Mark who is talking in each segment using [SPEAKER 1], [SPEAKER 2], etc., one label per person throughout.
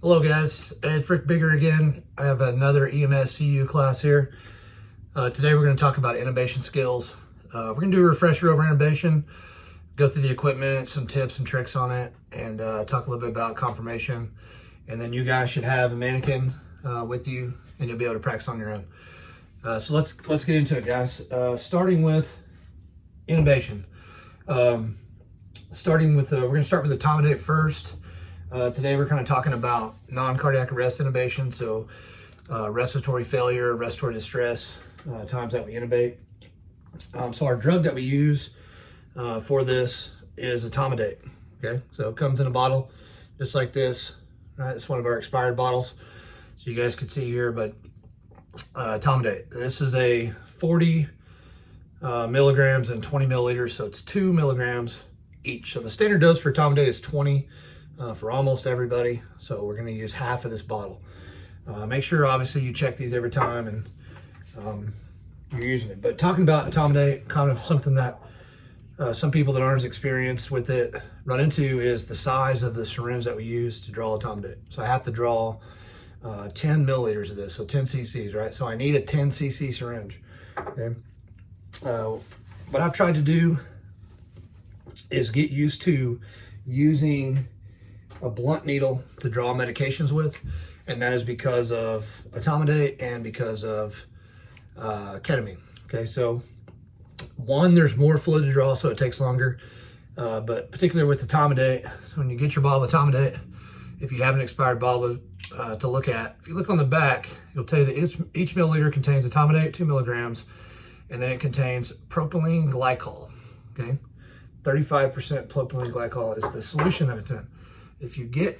[SPEAKER 1] Hello guys, it's Rick Bigger again. I have another EMS CU class here. Today we're going to talk about intubation skills. We're going to do a refresher over intubation, go through the equipment, some tips and tricks on it, and talk a little bit about confirmation. And then you guys should have a mannequin with you, and you'll be able to practice on your own. So let's get into it, guys. Starting with intubation. We're going to start with the accommodate first. Today we're kind of talking about non-cardiac arrest intubation, so respiratory failure, respiratory distress, times that we intubate. So our drug that we use for this is accommodate. Okay, so it comes in a bottle just like this. Right, it's one of our expired bottles, so you guys can see here. But accommodate. This is a 40 milligrams and 20 milliliters, so it's 2 milligrams each. So the standard dose for accommodate is 20. For almost everybody, so we're going to use half of this bottle. Make sure obviously you check these every time and you're using it. But talking about accommodate, kind of something that some people that aren't as experienced with it run into is the size of the syringe that we use to draw accommodate. So I have to draw 10 milliliters of this, so 10 cc's, right? So I need a 10 cc syringe. Okay. What I've tried to do is get used to using a blunt needle to draw medications with, and that is because of accommodate and because of ketamine. Okay, so one, there's more fluid to draw, so it takes longer, but particularly with accommodate, when you get your bottle of accommodate, if you have an expired bottle to look at, if you look on the back, it'll tell you that each milliliter contains accommodate 2 milligrams, and then it contains propylene glycol. Okay, 35% propylene glycol is the solution that it's in. If you get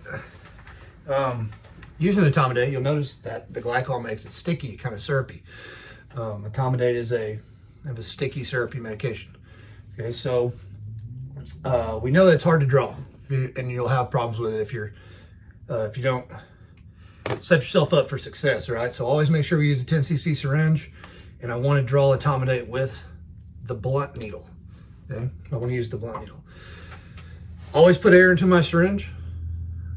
[SPEAKER 1] using the accommodate, you'll notice that the glycol makes it sticky, kind of syrupy. Accommodate is a sticky, syrupy medication. Okay, so we know that it's hard to draw, and you'll have problems with it if you don't set yourself up for success. Right, so always make sure we use a 10 cc syringe, and I want to draw accommodate with the blunt needle. Okay, I want to use the blunt needle. Always put air into my syringe.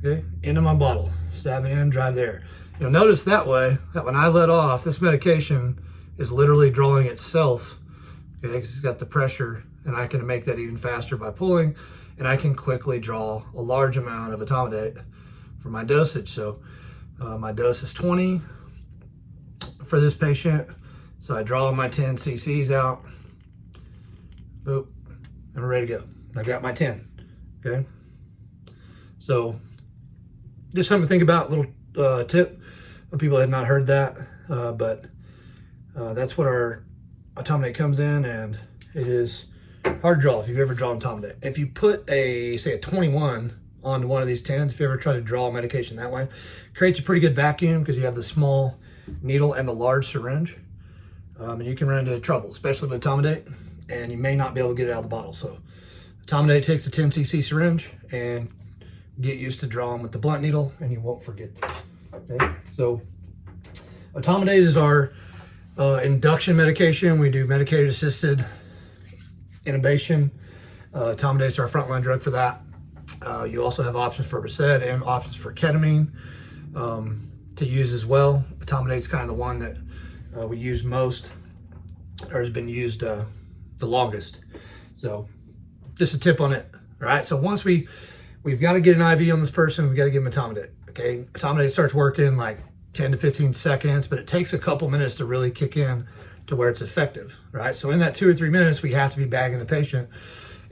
[SPEAKER 1] Okay, into my bottle, stab it in, drive there. You'll notice that way that when I let off, this medication is literally drawing itself. Okay, because it's got the pressure, and I can make that even faster by pulling, and I can quickly draw a large amount of accommodate for my dosage. So my dose is 20 for this patient. So I draw my 10 cc's out. Boop, and we're ready to go. I got my 10. Okay, so just something to think about, little tip. Some people have not heard that, but that's what our accommodate comes in, and it is hard to draw if you've ever drawn accommodate. If you put say a 21 onto one of these 10s, if you ever try to draw medication that way, it creates a pretty good vacuum because you have the small needle and the large syringe, and you can run into trouble, especially with accommodate, and you may not be able to get it out of the bottle. So accommodate takes a 10 cc syringe, and get used to drawing with the blunt needle, and you won't forget this. Okay, so accommodate is our induction medication. We do medicated assisted intubation. Accommodate is our frontline drug for that. You also have options for Versed and options for ketamine to use as well. Accommodate is kind of the one that we use most, or has been used the longest. So just a tip on it. All right, so once we've got to get an IV on this person, we've got to give them accommodate. Okay, accommodate starts working like 10 to 15 seconds, but it takes a couple minutes to really kick in to where it's effective, right? So in that 2 or 3 minutes, we have to be bagging the patient,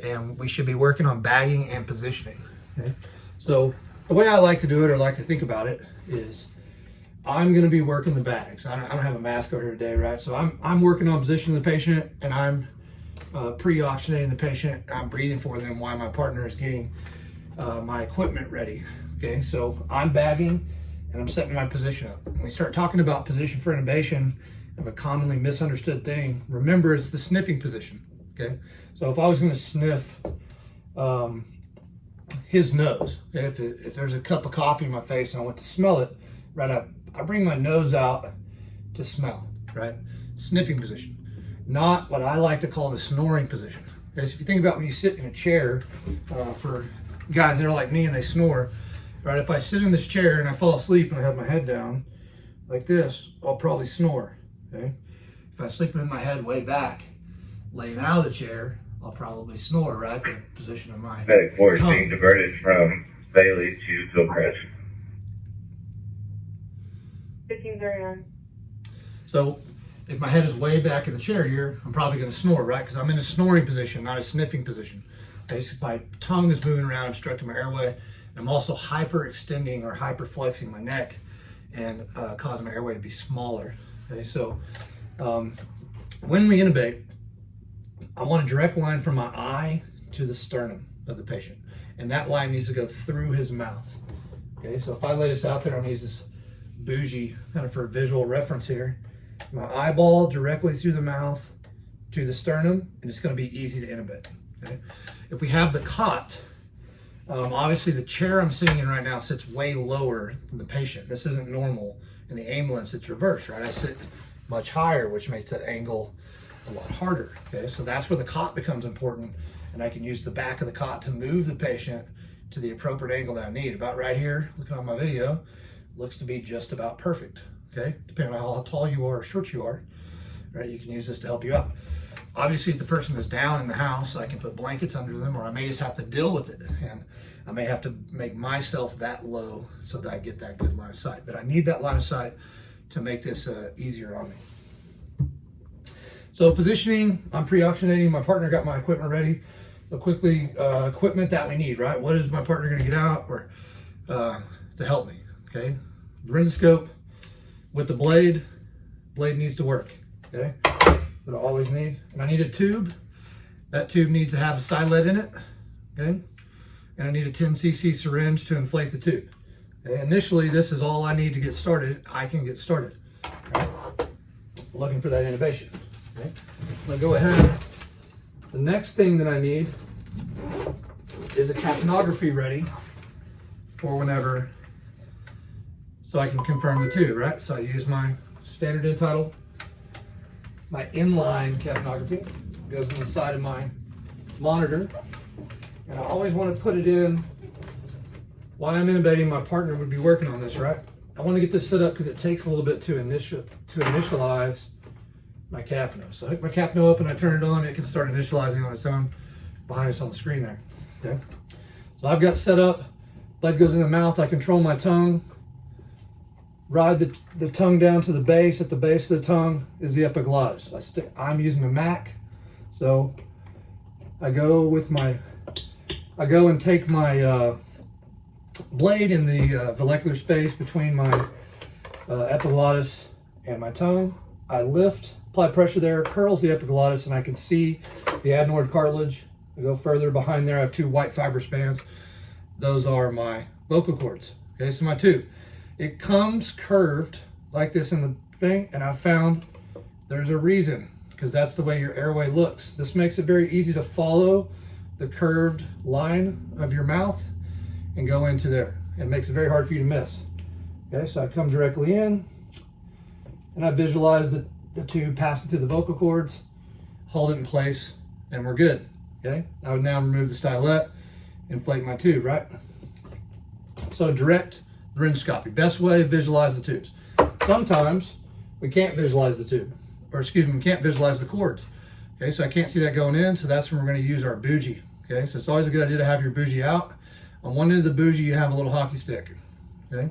[SPEAKER 1] and we should be working on bagging and positioning. Okay, so the way I like to do it, or like to think about it, is I'm going to be working the bags. I don't have a mask over here today, right? So I'm working on positioning the patient, and I'm pre-oxygenating the patient. I'm breathing for them while my partner is getting my equipment ready. Okay, so I'm bagging and I'm setting my position up. When we start talking about position for intubation, of a commonly misunderstood thing, remember it's the sniffing position. Okay, so if I was going to sniff his nose, okay, if there's a cup of coffee in my face and I want to smell it, right up, I bring my nose out to smell, right? Sniffing position, not what I like to call the snoring position. Okay, so if you think about when you sit in a chair, for guys that are like me and they snore, right? If I sit in this chair and I fall asleep and I have my head down like this, I'll probably snore, okay? If I sleep with my head way back, laying out of the chair, I'll probably snore, right? The position of my
[SPEAKER 2] Medic 4 is
[SPEAKER 1] tongue.
[SPEAKER 2] being diverted from Bailey to Hillcrest.
[SPEAKER 3] 1509.
[SPEAKER 1] So if my head is way back in the chair here, I'm probably going to snore, right? Because I'm in a snoring position, not a sniffing position. Basically, my tongue is moving around, obstructing my airway. And I'm also hyperextending or hyperflexing my neck and causing my airway to be smaller. Okay, so when we intubate, I want a direct line from my eye to the sternum of the patient. And that line needs to go through his mouth. Okay, so if I lay this out there, I'm going to use this bougie kind of for visual reference here. My eyeball directly through the mouth to the sternum, and it's going to be easy to intubate. Okay? If we have the cot, obviously the chair I'm sitting in right now sits way lower than the patient. This isn't normal. In the ambulance, it's reversed, right? I sit much higher, which makes that angle a lot harder. Okay, so that's where the cot becomes important, and I can use the back of the cot to move the patient to the appropriate angle that I need. About right here, looking on my video, looks to be just about perfect. Okay, depending on how tall you are or short you are, right? You can use this to help you out. Obviously, if the person is down in the house, I can put blankets under them, or I may just have to deal with it, and I may have to make myself that low so that I get that good line of sight. But I need that line of sight to make this easier on me. So positioning, I'm pre-oxygenating. My partner got my equipment ready. So quickly, equipment that we need, right? What is my partner going to get out or to help me? Okay, laryngoscope with the blade. Blade needs to work. Okay, that I always need. And I need a tube. That tube needs to have a stylet in it. Okay, and I need a 10 cc syringe to inflate the tube. Okay? Initially, this is all I need to get started. I can get started. Right? Looking for that intubation. Okay, I'm gonna go ahead. The next thing that I need is a capnography ready for whenever, so I can confirm the tube, right? So I use my standard entitle, my inline capnography, goes on the side of my monitor, and I always want to put it in while I'm intubating. My partner would be working on this, right? I want to get this set up because it takes a little bit to initialize my capno. So I hook my capno up and I turn it on, it can start initializing on its own behind us on the screen there. Okay. So I've got set up, blood goes in the mouth, I control my tongue, ride the tongue down to the base. At the base of the tongue is the epiglottis. I'm using a Mac, so I go and take my blade in the vallecular space between my epiglottis and my tongue. I lift, apply pressure there, curls the epiglottis, and I can see the adenoid cartilage. I go further behind there, I have two white fibrous bands. Those are my vocal cords. Okay, so my tube. It comes curved like this in the thing, and I found there's a reason, because that's the way your airway looks. This makes it very easy to follow the curved line of your mouth and go into there. It makes it very hard for you to miss. Okay, so I come directly in, and I visualize the tube passing through the vocal cords, hold it in place, and we're good. Okay, I would now remove the stylet, inflate my tube, right? So direct laryngoscopy, best way to visualize the tubes. Sometimes we can't visualize the tube, or excuse me, we can't visualize the cords. Okay, so I can't see that going in, so that's when we're going to use our bougie. Okay, so it's always a good idea to have your bougie out. On one end of the bougie, you have a little hockey stick. Okay,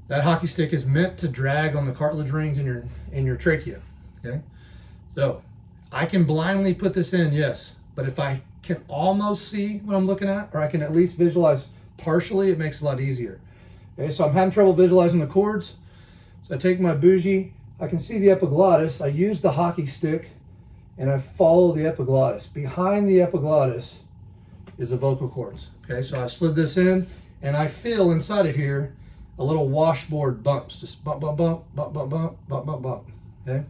[SPEAKER 1] that hockey stick is meant to drag on the cartilage rings in your trachea. Okay, so I can blindly put this in, yes, but if I can almost see what I'm looking at, or I can at least visualize partially, it makes it a lot easier. Okay, so I'm having trouble visualizing the cords, so I take my bougie, I can see the epiglottis, I use the hockey stick, and I follow the epiglottis. Behind the epiglottis is the vocal cords. Okay, so I slid this in, and I feel inside of here a little washboard bumps, just bump, bump, bump, bump, bump, bump, bump, bump, bump. Okay.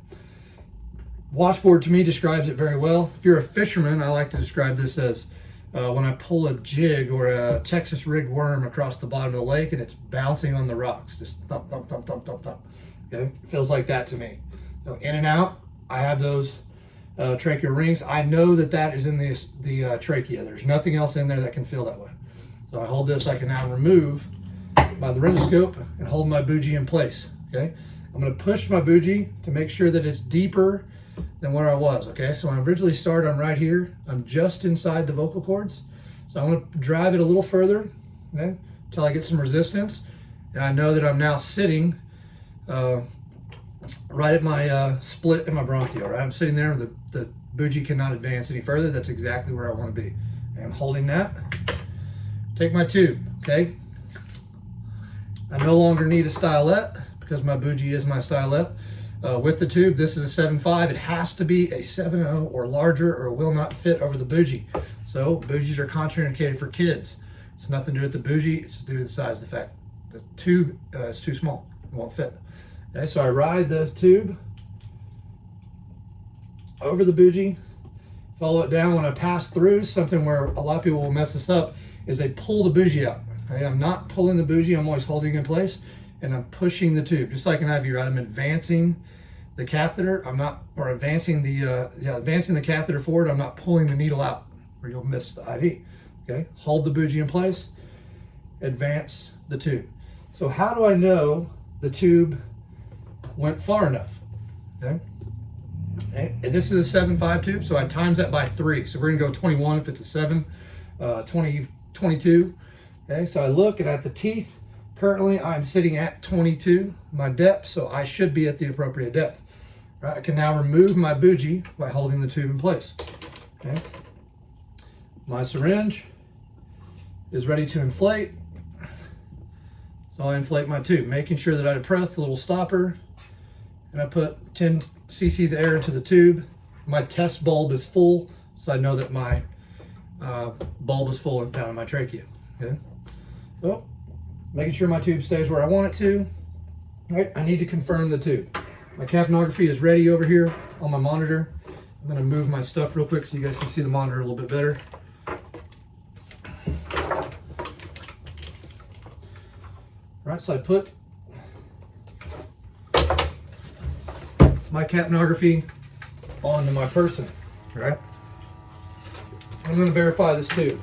[SPEAKER 1] Washboard to me describes it very well. If you're a fisherman, I like to describe this as when I pull a jig or a Texas rigged worm across the bottom of the lake and it's bouncing on the rocks, just thump, thump, thump, thump, thump, thump. Okay, it feels like that to me. So in and out, I have those tracheal rings. I know that that is in the trachea. There's nothing else in there that can feel that way. So I hold this, I can now remove my laryngoscope and hold my bougie in place, okay? I'm gonna push my bougie to make sure that it's deeper than where I was, okay? So when I originally started, I'm right here. I'm just inside the vocal cords. So I'm gonna drive it a little further, okay, until I get some resistance. And I know that I'm now sitting right at my split in my bronchial, right? I'm sitting there, the bougie cannot advance any further. That's exactly where I wanna be. And I'm holding that. Take my tube, okay? I no longer need a stylet because my bougie is my stylet. With the tube, this is a 7.5. It has to be a 7.0 or larger or it will not fit over the bougie. So bougies are contraindicated for kids. It's nothing to do with the bougie, it's to do with the size of the fact the tube is too small, it won't fit. Okay, so I ride the tube over the bougie, follow it down. When I pass through, something where a lot of people will mess this up is they pull the bougie out. Okay, I'm not pulling the bougie, I'm always holding it in place and I'm pushing the tube, just like an IV, right? I'm advancing the catheter, I'm not, or advancing the catheter forward, I'm not pulling the needle out or you'll miss the IV. Okay, hold the bougie in place, advance the tube. So how do I know the tube went far enough? Okay, and this is a 7.5 tube, so I times that by 3. So we're gonna go 21 if it's a 7, 20, 22. Okay, so I look and at the teeth, currently I'm sitting at 22, my depth, so I should be at the appropriate depth. Right, I can now remove my bougie by holding the tube in place. Okay, my syringe is ready to inflate. So I inflate my tube, making sure that I press the little stopper and I put 10 cc's of air into the tube. My test bulb is full, so I know that my bulb is full down in my trachea. Okay, so making sure my tube stays where I want it to. All right, I need to confirm the tube. My capnography is ready over here on my monitor. I'm gonna move my stuff real quick so you guys can see the monitor a little bit better. All right, so I put my capnography onto my person, right? I'm gonna verify this tube.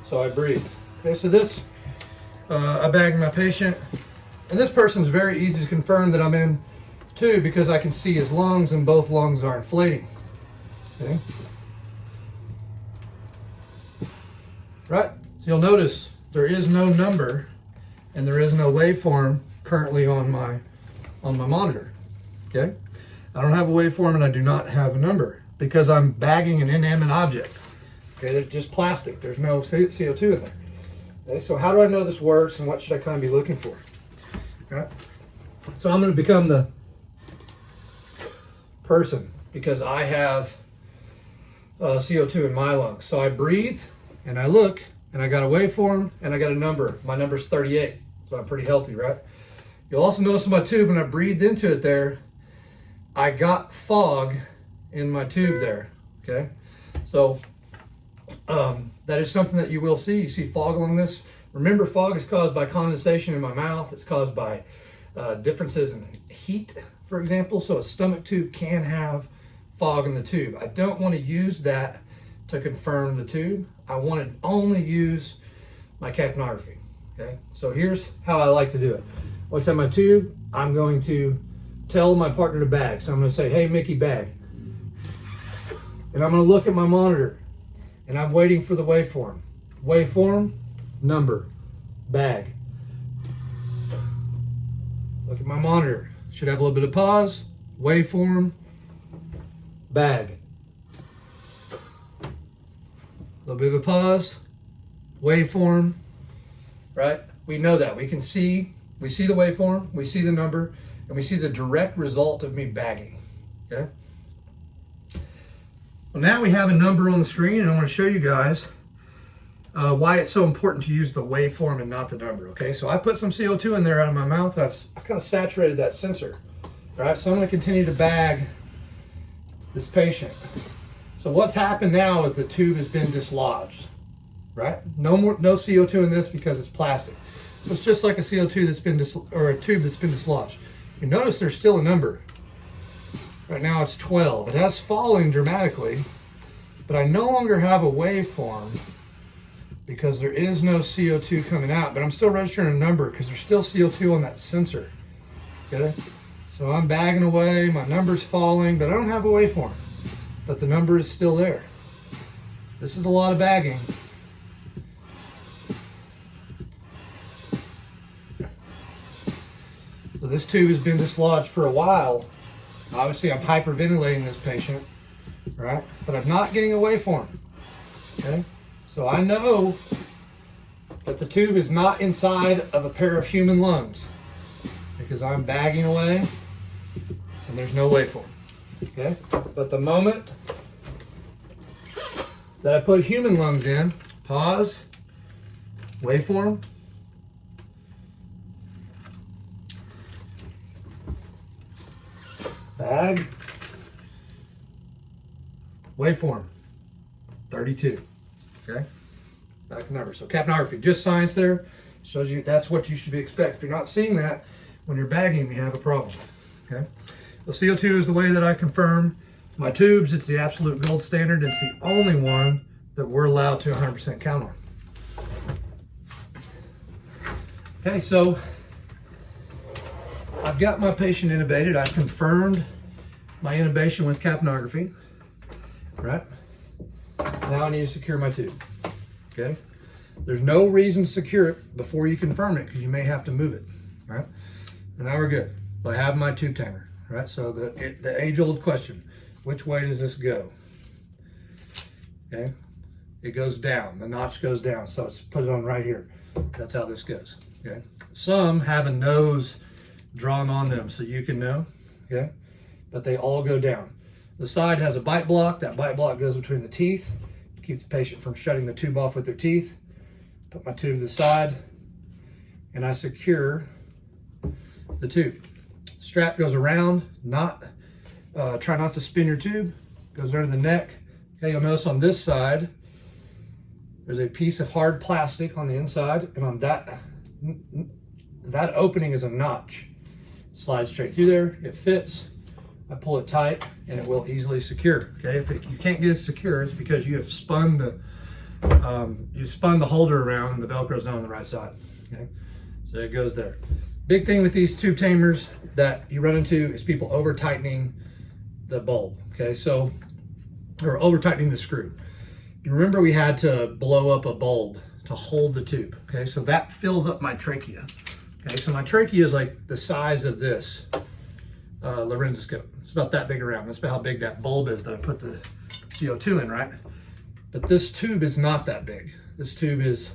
[SPEAKER 1] So I breathe. Okay, so this, I bagged my patient, and this person's very easy to confirm that I'm in tube because I can see his lungs and both lungs are inflating. Okay. Right, so you'll notice there is no number and there is no waveform currently on my monitor. Okay, I don't have a waveform and I do not have a number because I'm bagging an inanimate object. Okay, they're just plastic. There's no CO2 in there. Okay, so how do I know this works and what should I kind of be looking for? Okay, so I'm going to become the person because I have CO2 in my lungs. So I breathe and I look and I got a waveform and I got a number. My number's 38, so I'm pretty healthy, right? You'll also notice in my tube when I breathed into it there, I got fog in my tube there, okay? So that is something that you will see. You see fog along this. Remember, fog is caused by condensation in my mouth. It's caused by differences in heat, for example. So a stomach tube can have fog in the tube. I don't want to use that to confirm the tube. I want to only use my capnography, okay? So here's how I like to do it. Once I'm on my tube, I'm going to tell my partner to bag. So I'm going to say, hey, Mickey, bag. And I'm going to look at my monitor and I'm waiting for the waveform. Waveform, number, bag. Look at my monitor. Should have a little bit of pause. Waveform, bag. A little bit of a pause. Waveform, right? We know that. We see the waveform, we see the number, and we see the direct result of me bagging, okay? Well, now we have a number on the screen, and I want to show you guys why it's so important to use the waveform and not the number, okay? So I put some CO2 in there out of my mouth, and I've kind of saturated that sensor, all right? So I'm going to continue to bag this patient. So what's happened now is the tube has been dislodged, right? No CO2 in this because it's plastic. So it's just like a CO2 that's been or a tube that's been dislodged. You notice there's still a number. Right now it's 12. It has fallen dramatically, but I no longer have a waveform because there is no CO2 coming out, but I'm still registering a number because there's still CO2 on that sensor. Okay, so I'm bagging away, my number's falling, but I don't have a waveform, but the number is still there. This is a lot of bagging. So this tube has been dislodged for a while. Obviously I'm hyperventilating this patient, right? But I'm not getting a waveform, okay? So I know that the tube is not inside of a pair of human lungs because I'm bagging away and there's no waveform, okay? But the moment that I put human lungs in, pause, waveform, bag, waveform, 32, okay? Back to number. So capnography, just science there, shows you that's what you should be expecting. If you're not seeing that when you're bagging, you have a problem, okay? So CO2 is the way that I confirm my tubes. It's the absolute gold standard. It's the only one that we're allowed to 100% count on. Okay, so I've got my patient intubated. I confirmed my intubation with capnography, right? Now I need to secure my tube, okay? There's no reason to secure it before you confirm it because you may have to move it, right? And now we're good. So I have my tube timer, right? So the age-old question, which way does this go? Okay, it goes down. The notch goes down. So let's put it on right here. That's how this goes, okay? Some have a nose drawn on them so you can know, okay? But they all go down. The side has a bite block. That bite block goes between the teeth to keep the patient from shutting the tube off with their teeth. Put my tube to the side and I secure the tube. Strap goes around, try not to spin your tube, goes under the neck. Okay, you'll notice on this side, there's a piece of hard plastic on the inside, and on that opening is a notch. Slides straight through there, it fits. I pull it tight and it will easily secure. Okay, if you can't get it secure, it's because you have spun the holder around and the Velcro's not on the right side. Okay, so it goes there. Big thing with these tube tamers that you run into is people over tightening the bulb. Okay, so, or over tightening the screw. You remember we had to blow up a bulb to hold the tube. Okay, so that fills up my trachea. Okay, so my trachea is like the size of this laryngoscope. It's about that big around. That's about how big that bulb is that I put the CO2 in, right? But this tube is not that big. This tube is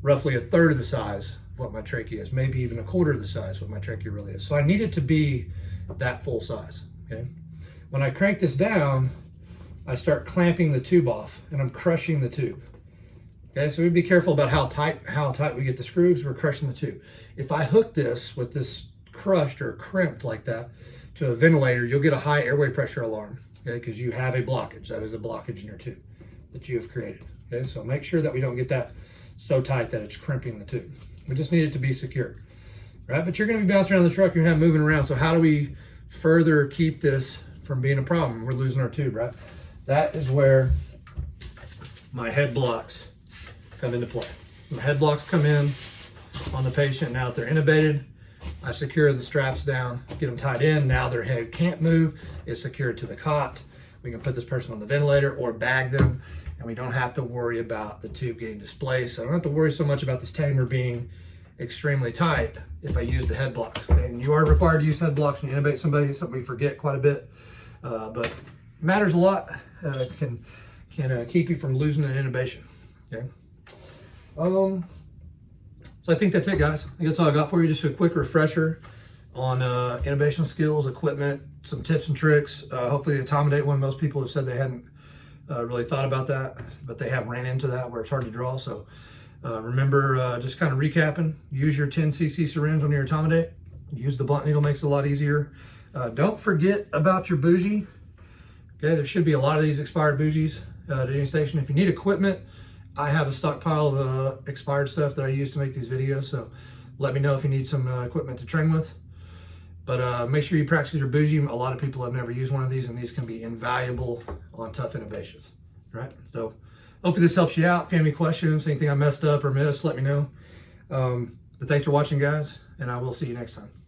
[SPEAKER 1] roughly 1/3 of the size of what my trachea is, maybe even 1/4 of the size of what my trachea really is. So I need it to be that full size, okay? When I crank this down, I start clamping the tube off and I'm crushing the tube. Okay, so we'd be careful about how tight we get the screws. We're crushing the tube. If I hook this with this crushed or crimped like that to a ventilator, you'll get a high airway pressure alarm, okay, because you have a blockage. That is a blockage in your tube that you have created. Okay, so make sure that we don't get that so tight that it's crimping the tube. We just need it to be secure, right? But you're going to be bouncing around the truck, you're going to have moving around. So how do we further keep this from being a problem? We're losing our tube, right? That is where my head blocks come into play. My head blocks come in on the patient. Now that they're intubated, I secure the straps down, get them tied in. Now their head can't move. It's secured to the cot. We can put this person on the ventilator or bag them, and we don't have to worry about the tube getting displaced. I don't have to worry so much about this tamer being extremely tight if I use the head blocks. Okay? And you are required to use head blocks when you intubate somebody. It's something we forget quite a bit, but matters a lot. Can keep you from losing an intubation. Okay. So I think that's it, guys. I think that's all I got for you. Just a quick refresher on intubation skills, equipment, some tips and tricks. Hopefully the accommodate one, most people have said they hadn't really thought about that, but they have ran into that where it's hard to draw. So remember, just kind of recapping, use your 10cc syringe on your accommodate. Use the blunt needle, makes it a lot easier. Don't forget about your bougie. Okay, there should be a lot of these expired bougies at any station. If you need equipment, I have a stockpile of expired stuff that I use to make these videos, so let me know if you need some equipment to train with. But make sure you practice your bougie. A lot of people have never used one of these, and these can be invaluable on tough intubations, right? So hopefully this helps you out. If you have any questions, anything I messed up or missed, let me know. But thanks for watching, guys, and I will see you next time.